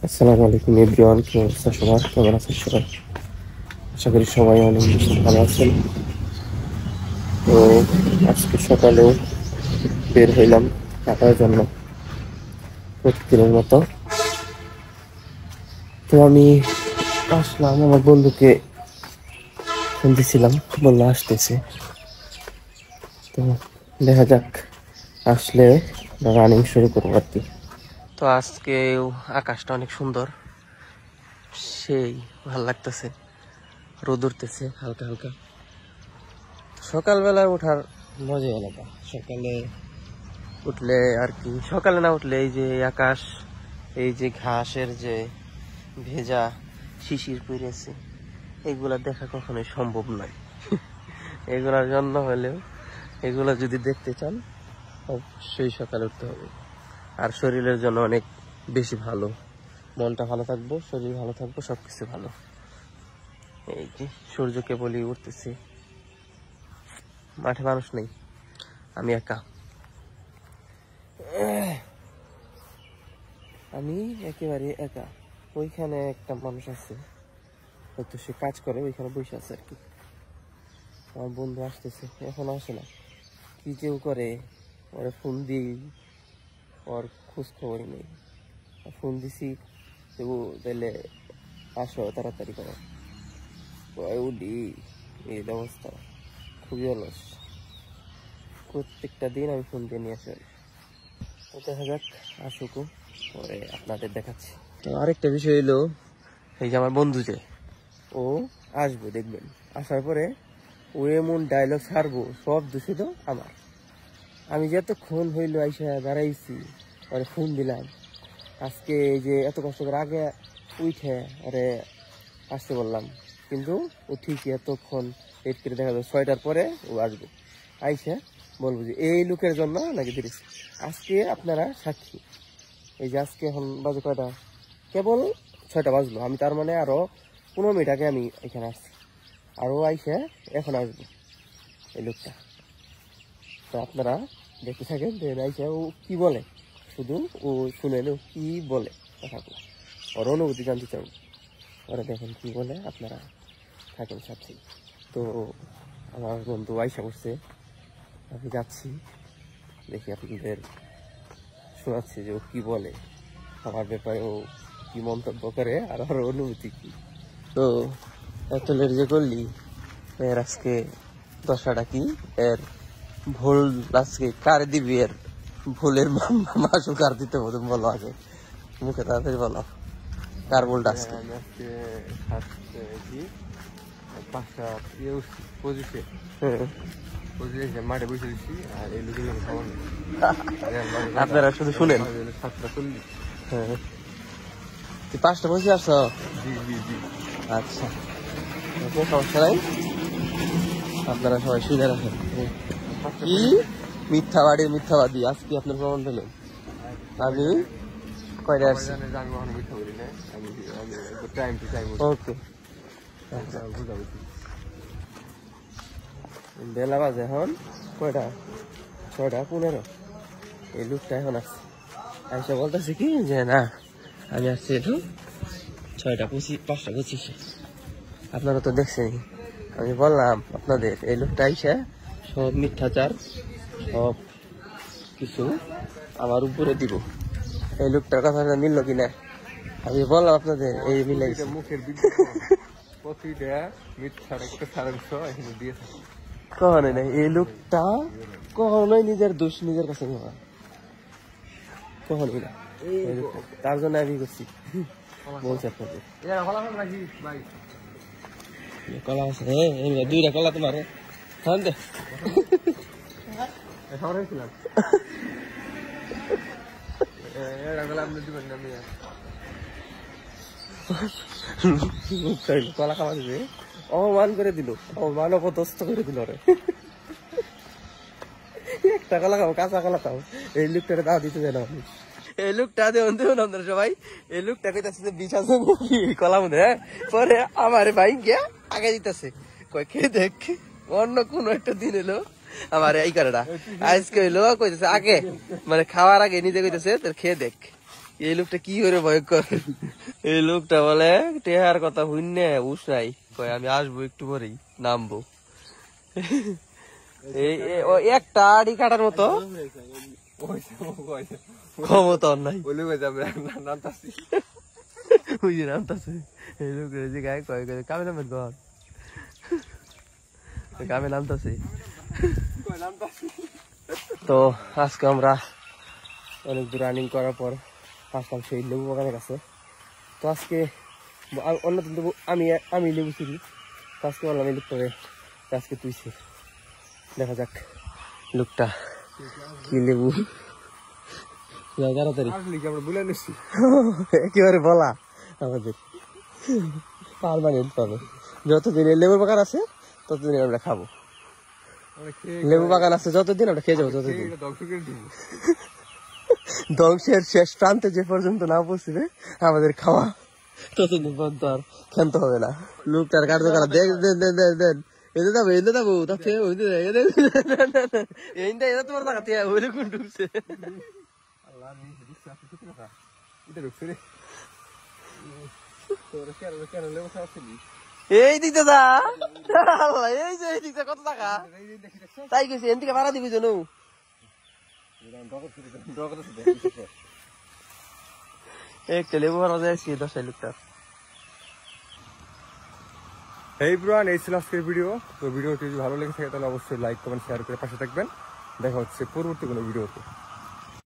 আসসালামু আলাইকুম এভরিওয়ান, কি অবস্থা সবার? কেমন আছেন সবাই? আশা করি সবাই অনেক বেশি ভালো আছেন। তো আজকে সকালে বের হইলাম হাঁটার জন্য প্রতিদিনের মতো। তো আমি আসলাম, আমার বন্ধুকে ফোন দিছিলাম, বললো আসতেছে। তো দেখা যাক, আসলে রানিং শুরু করবো আর কি। তো আজকে আকাশটা অনেক সুন্দর, সেই ভাল লাগতেছে, রোদ উঠতেছে হালকা হালকা। সকালবেলা ওঠার মজাই আলাদা। সকালে উঠলে আর কি, সকালে না উঠলে এই যে আকাশ, এই যে ঘাসের যে ভেজা শিশির পড়েছে, এগুলা দেখা কখনোই সম্ভব নয়। এগুলার জন্য হলেও, এগুলা যদি দেখতে চান অবশ্যই সকালে উঠতে হবে। আর শরীরের জন্য অনেক বেশি ভালো, মনটা ভালো থাকবো, শরীর ভালো থাকবো, সবকিছু ভালো। এই যে সূর্য কেবলই উঠতেছে, মাঠে মানুষ নেই, আমি একা। আমি একেবারে একা। ওইখানে একটা মানুষ আছে, হয়তো সে কাজ করে, ওইখানে বসে আছে আর কি। আমার বন্ধু আসতেছে, এখন আসে না, কি যে করে। ওরা ফোন দিই, ওর খোঁজ খবরই নেই। ফোন দিছি, তাহলে আসো তাড়াতাড়ি করো, উডি। এই অবস্থা, খুবই অলস। প্রত্যেকটা দিন আমি ফোন দিয়ে নিয়ে আসি। তো দেখা যাক আসুকও, পরে আপনাদের দেখাচ্ছি। তো আরেকটা বিষয় হলো, এই যে আমার বন্ধু যে, ও আসবে দেখবেন, আসার পরে ও এমন ডায়লগ ছাড়বো, সব দূষিত আমার। আমি যে এতক্ষণ হইলো আইসা দাঁড়াইছি, পরে ফোন দিলাম আজকে, এই যে এত কষ্ট করে আগে উঠে আরে আসতে বললাম, কিন্তু ও ঠিকই এতক্ষণ লেট করে, দেখা যাবে 6টার পরে ও আসবে। আইসা বলবো যে এই লোকের জন্য নাকি দিয়েছি। আজকে আপনারা সাক্ষী, এই যে আজকে এখন বাজে কয়টা, কেবল 6টা বাজলো। আমি তার মানে আরো 15 মিনিট আগে আমি এখানে আসছি, আর ও আইসা এখন আসবে এই লোকটা। তো আপনারা দেখতে থাকেন যে আইসা ও কি বলে, শুধু ও শুনেন ও কি বলে, কথাগুলো ওর অনুভূতি জানতে চান। ওরা দেখেন কি বলে, আপনারা থাকেন সাথে। তো আমার বন্ধু আইসা করছে, আমি যাচ্ছি, দেখি আপনাদের শোনাচ্ছি যে ও কি বলে আমার ব্যাপারে, ও কি মন্তব্য করে, আর ওর অনুভূতি কি। তো এত লেট যে করলি, এর আজকে দশাটা কি, এর ভুল আজকে কার দিবি, এর ভুলের মাসু কার দিতে হবে বলো আগে, মুখে তাড়াতাড়ি বলো কার ভুলটা আজকে। আমি আজকে পাঁচটা মাঠে বসে দিচ্ছি, আর এই লোকের খবর নেই। আপনারা শুধু শুনেন। 7:40। হ্যাঁ, তুই 5টা বসে আসছ? আচ্ছা, সমস্যা নাই, আপনারা সবাই শুনে রাখেন। কি মিথ্যাবাড়ির মিথ্যাবাদী, আজকে আপনার প্রমাণ পেলেন। আমি কয়টা আসছি? ওকে, বেলা বাজে এখন কয়টা, 6:15। এই লোকটা এখন আসছে, আইসা বলতেছে কি যে না আমি আসছি একটু 5:25। আপনারা তো দেখছেন, আমি বললাম আপনাদের এই লোকটা আইসা সব মিথ্যাচার সব কিছু আমার উপরে দিব। এই লোকটার কথা মিললো কিনা আমি বললাম আপনাদের, এই মিলে মুখের কখনোই নাই। এই লোকটা কখনোই নিজের দোষ নিজের কাছে নেওয়া, কখনোই না। তার জন্য আমি করছি, বলছি আপনাদের। কলা আছে, 2টা কলা তোমার খান দে। কলা খাওয়া দিবে, অপমান করে দিল, অপমান অপদস্থ করে দিল রে। একটা কলা খাও, কাঁচা কলা খাও, এই লোকটারে দাও দিতে যায় না। এই লোকটা দেন দেন আপনারা সবাই, এই লোকটা কইতাছে যে বিষ আছে কলা মধ্যে, পরে আমার ভাই গিয়া আগে দিতেছে, কয় খেয়ে দেখ। অন্য কোনো একটা দিন এলো আমার এই কারণটা, আজকে হইলো কইতেছে আগে, মানে খাওয়ার আগে নিজে কইতেছে তোর খেয়ে দেখ। এই লোকটা কি করে ভয়ঙ্কর। এই লোকটা বলে টেহার কথা শুনে উসরাই কয় আমি আসবো একটু পরেই নামবো। একটা আড়ি কাটার মতো ক্ষমতা নাই। নামতাছে এই লোকের যে গায়ে কয় কামে নামেন ঘর কামে নামতাছে। তো আজকে আমরা অনেক দূর রানিং করার পর আসলাম সেই লেবু বাগানের কাছে। তো আজকে অন্যদিন তো আমি লেবু ছিলি, তো আজকে বললাম এই লোকটারে আজকে তুইছি, দেখা যাক লোকটা কি লেবু তাড়াতাড়ি একেবারে বলা আমাদের পারমানেন্ট পাবে। যতদিন লেবুর বাগান আছে ততদিন আমরা খাবো, লেবু বাগান আছে যতদিন আমরা খেয়ে যাবো ততদিন। ধ্বংসের শেষ প্রান্তে যে পর্যন্ত না পৌঁছবে আমাদের খাওয়া ততদিন পর্যন্ত আর ক্ষান্ত হবে না। লোকটার কার্যকর দেখ দেন দেন দেন দেন এতে যাবো এতে যাবো তাতে এটা তোমার টাকাতে ওইলে কোন ঢুকছে। এই দিতে যা এই যে এই দিতে কত টাকা তাই গেছি এন থেকে ভাড়া দিবি জানো। একটা লেবু ভাড়া যাচ্ছি 10 লোকটা। এই ব্রান এই ছিল আজকের ভিডিও। তো ভিডিওটি যদি ভালো লেগে থাকে তাহলে অবশ্যই লাইক কমেন্ট শেয়ার করে পাশে থাকবেন। দেখা হচ্ছে পরবর্তী কোনো ভিডিওতে।